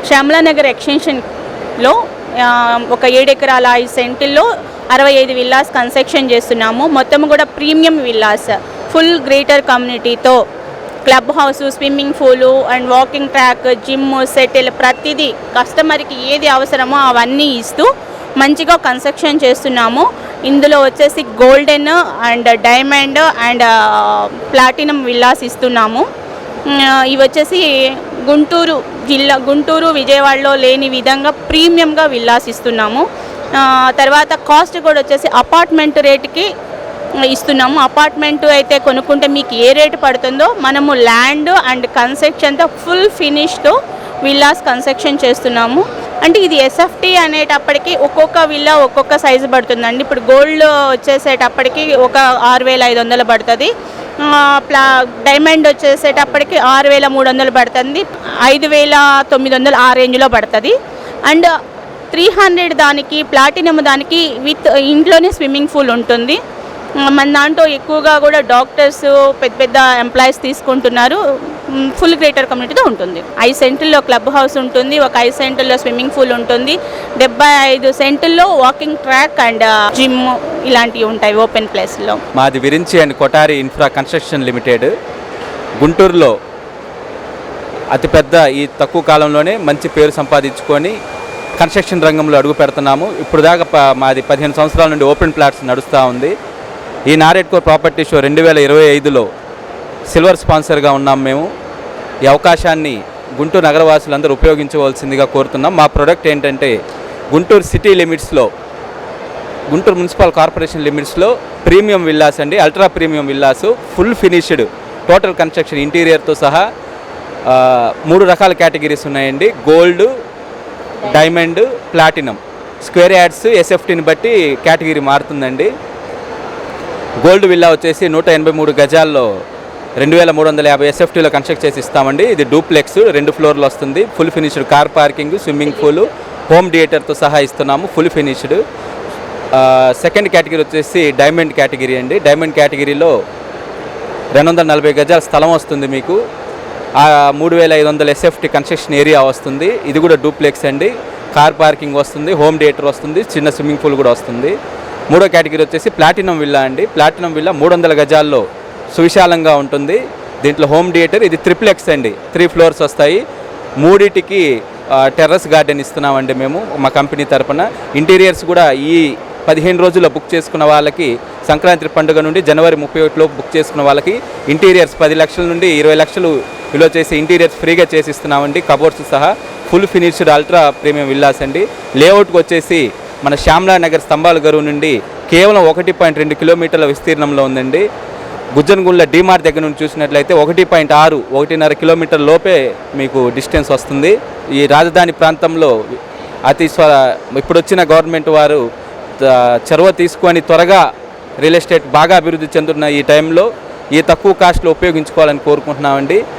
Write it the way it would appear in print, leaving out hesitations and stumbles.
శ్యామలానగర్ ఎక్స్టెన్షన్లో ఒక 7 ఎకరాల 5 సెంటుల్లో 65 విల్లాస్ కన్స్ట్రక్షన్ చేస్తున్నాము. మొత్తం కూడా ప్రీమియం విల్లాస్, ఫుల్ గ్రేటర్ కమ్యూనిటీతో, club house, swimming pool and walking track, gym, సెటిల్, ప్రతిదీ కస్టమర్కి ఏది అవసరమో అవన్నీ ఇస్తూ మంచిగా కన్స్ట్రక్షన్ చేస్తున్నాము. ఇందులో వచ్చేసి golden and diamond and platinum villas ఇస్తున్నాము. ఇవి వచ్చేసి గుంటూరు విజయవాడలో లేని విధంగా ప్రీమియంగా విల్లాస్ ఇస్తున్నాము. తర్వాత కాస్ట్ కూడా వచ్చేసి అపార్ట్మెంట్ రేటుకి ఇస్తున్నాము. అపార్ట్మెంట్ అయితే కొనుక్కుంటే మీకు ఏ రేటు పడుతుందో మనము ల్యాండ్ అండ్ కన్స్ట్రక్షన్తో ఫుల్ ఫినిష్తో విల్లాస్ కన్స్ట్రక్షన్ చేస్తున్నాము. అంటే ఇది ఎస్ఎఫ్టీ అనేటప్పటికి ఒక్కొక్క విల్లా ఒక్కొక్క సైజు పడుతుందండి. ఇప్పుడు గోల్డ్ వచ్చేసేటప్పటికి ఒక 6500 పడుతుంది, డైమండ్ వచ్చేసేటప్పటికి 6300 పడుతుంది, 5900 ఆ రేంజ్లో పడుతుంది. అండ్ 300 దానికి, ప్లాటినం దానికి విత్ ఇంట్లోనే స్విమ్మింగ్ పూల్ ఉంటుంది. మన దాంట్లో ఎక్కువగా కూడా డాక్టర్స్, పెద్ద పెద్ద ఎంప్లాయీస్ తీసుకుంటున్నారు. ఫుల్ గ్రేటర్ కమ్యూనిటీతో ఉంటుంది. 5 సెంటుల్లో క్లబ్ హౌస్ ఉంటుంది, ఒక 5 సెంటుల్లో స్విమ్మింగ్ పూల్ ఉంటుంది, 75 సెంటుల్లో వాకింగ్ ట్రాక్ అండ్ జిమ్ ఇలాంటివి ఉంటాయి ఓపెన్ ప్లేస్లో. మాది Virinchi and Kothari infra construction limited గుంటూరులో అతిపెద్ద ఈ తక్కువ కాలంలోనే మంచి పేరు సంపాదించుకొని కన్స్ట్రక్షన్ రంగంలో అడుగు పెడుతున్నాము. ఇప్పుడు దాకా మాది 15 సంవత్సరాల నుండి ఓపెన్ ప్లాట్స్ నడుస్తూ ఉంది. ఈ నారెడ్కో ప్రాపర్టీ షో 2025లో సిల్వర్ స్పాన్సర్గా ఉన్నాం మేము. ఈ అవకాశాన్ని గుంటూరు నగరవాసులందరూ ఉపయోగించవలసిందిగా కోరుతున్నాం. మా ప్రోడక్ట్ ఏంటంటే గుంటూరు సిటీ లిమిట్స్లో, గుంటూరు మున్సిపల్ కార్పొరేషన్ లిమిట్స్లో ప్రీమియం విల్లాస్ అండి, ultra premium villas, full finished total construction ఇంటీరియర్తో సహా 3 రకాల కేటగిరీస్ ఉన్నాయండి. Gold, diamond, platinum. Square yards ఎస్ఎఫ్టీని బట్టి కేటగిరీ మారుతుందండి. గోల్డ్ విల్లా వచ్చేసి 183 గజాల్లో 2350 ఎస్ఎఫ్టీలో కన్స్ట్రక్ట్ చేసి ఇస్తామండి. ఇది డూప్లెక్స్, 2 ఫ్లోర్లు వస్తుంది. Full finished car parking, swimming pool, home థియేటర్తో సహా ఇస్తున్నాము. Full finished. సెకండ్ కేటగిరీ వచ్చేసి డైమండ్ కేటగిరీ అండి. డైమండ్ కేటగిరీలో 240 గజాల స్థలం వస్తుంది మీకు. 3500 ఎస్ఎఫ్టీ కన్స్ట్రక్షన్ ఏరియా వస్తుంది. ఇది కూడా డూప్లెక్స్ అండి. కార్ పార్కింగ్ వస్తుంది, హోమ్ థియేటర్ వస్తుంది, చిన్న స్విమ్మింగ్ పూల్ కూడా వస్తుంది. మూడో కేటగిరీ వచ్చేసి ప్లాటినం విల్లా అండి. ప్లాటినం విల్లా 300 గజాల్లో సువిశాలంగా ఉంటుంది. దీంట్లో హోమ్ థియేటర్, ఇది ట్రిప్లెక్స్ అండి, 3 ఫ్లోర్స్ వస్తాయి. మూడిటికి టెర్రస్ గార్డెన్ ఇస్తున్నామండి మేము మా కంపెనీ తరపున. ఇంటీరియర్స్ కూడా ఈ 15 రోజుల్లో బుక్ చేసుకున్న వాళ్ళకి, సంక్రాంతి పండుగ నుండి జనవరి 31లోపు బుక్ చేసుకున్న వాళ్ళకి ఇంటీరియర్స్ 10 లక్షల నుండి 20 లక్షలు విలువ చేసి ఇంటీరియర్స్ ఫ్రీగా చేసిస్తున్నామండి, కబోర్డ్స్ సహా. Full finished ultra premium villas అండి. లేఅవుట్కి వచ్చేసి మన శ్యామలానగర్ స్తంభాల గరువు నుండి కేవలం 1.2 కిలోమీటర్ల విస్తీర్ణంలో ఉందండి. గుజ్జనగుండ్ల డీమార్ట్ దగ్గర నుంచి చూసినట్లయితే 1.6, 1.5 కిలోమీటర్ లోపే మీకు డిస్టెన్స్ వస్తుంది. ఈ రాజధాని ప్రాంతంలో ఇప్పుడు వచ్చిన గవర్నమెంట్ వారు చొరవ తీసుకొని త్వరగా రియల్ ఎస్టేట్ బాగా అభివృద్ధి చెందుతున్న ఈ టైంలో ఈ తక్కువ కాస్ట్లో ఉపయోగించుకోవాలని కోరుకుంటున్నామండి.